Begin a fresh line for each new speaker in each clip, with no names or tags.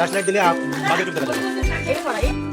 Flash light দিলে বাকি চুপ দেখা যাবে।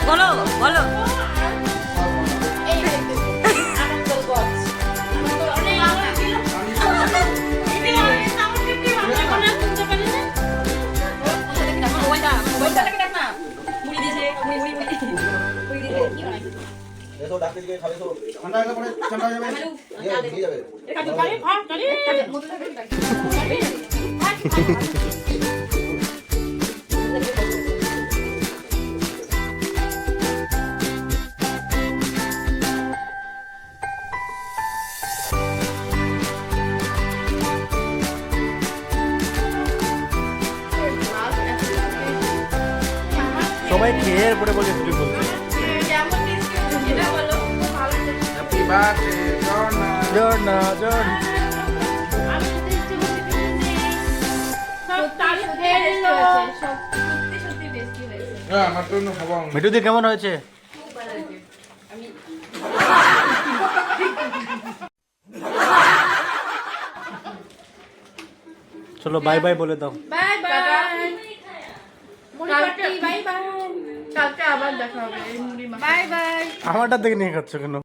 বলো বলো
देखो डाक्टर जी के खावे तो ठंडा आएगा पड़े ठंडा जावे ये जावे সবাই খেয়ে পরে বলে তুই বলছিস হ্যাপি বার্থডে জর্না মিঠু দি কেমন হয়েছে? চলো বাই বাই বলে দাও।
বাই বাই বাই বাই কালকে আবার দেখা হবে। Bye bye.
আমারটা দেখে নিয়ে খাচ্ছ কেন?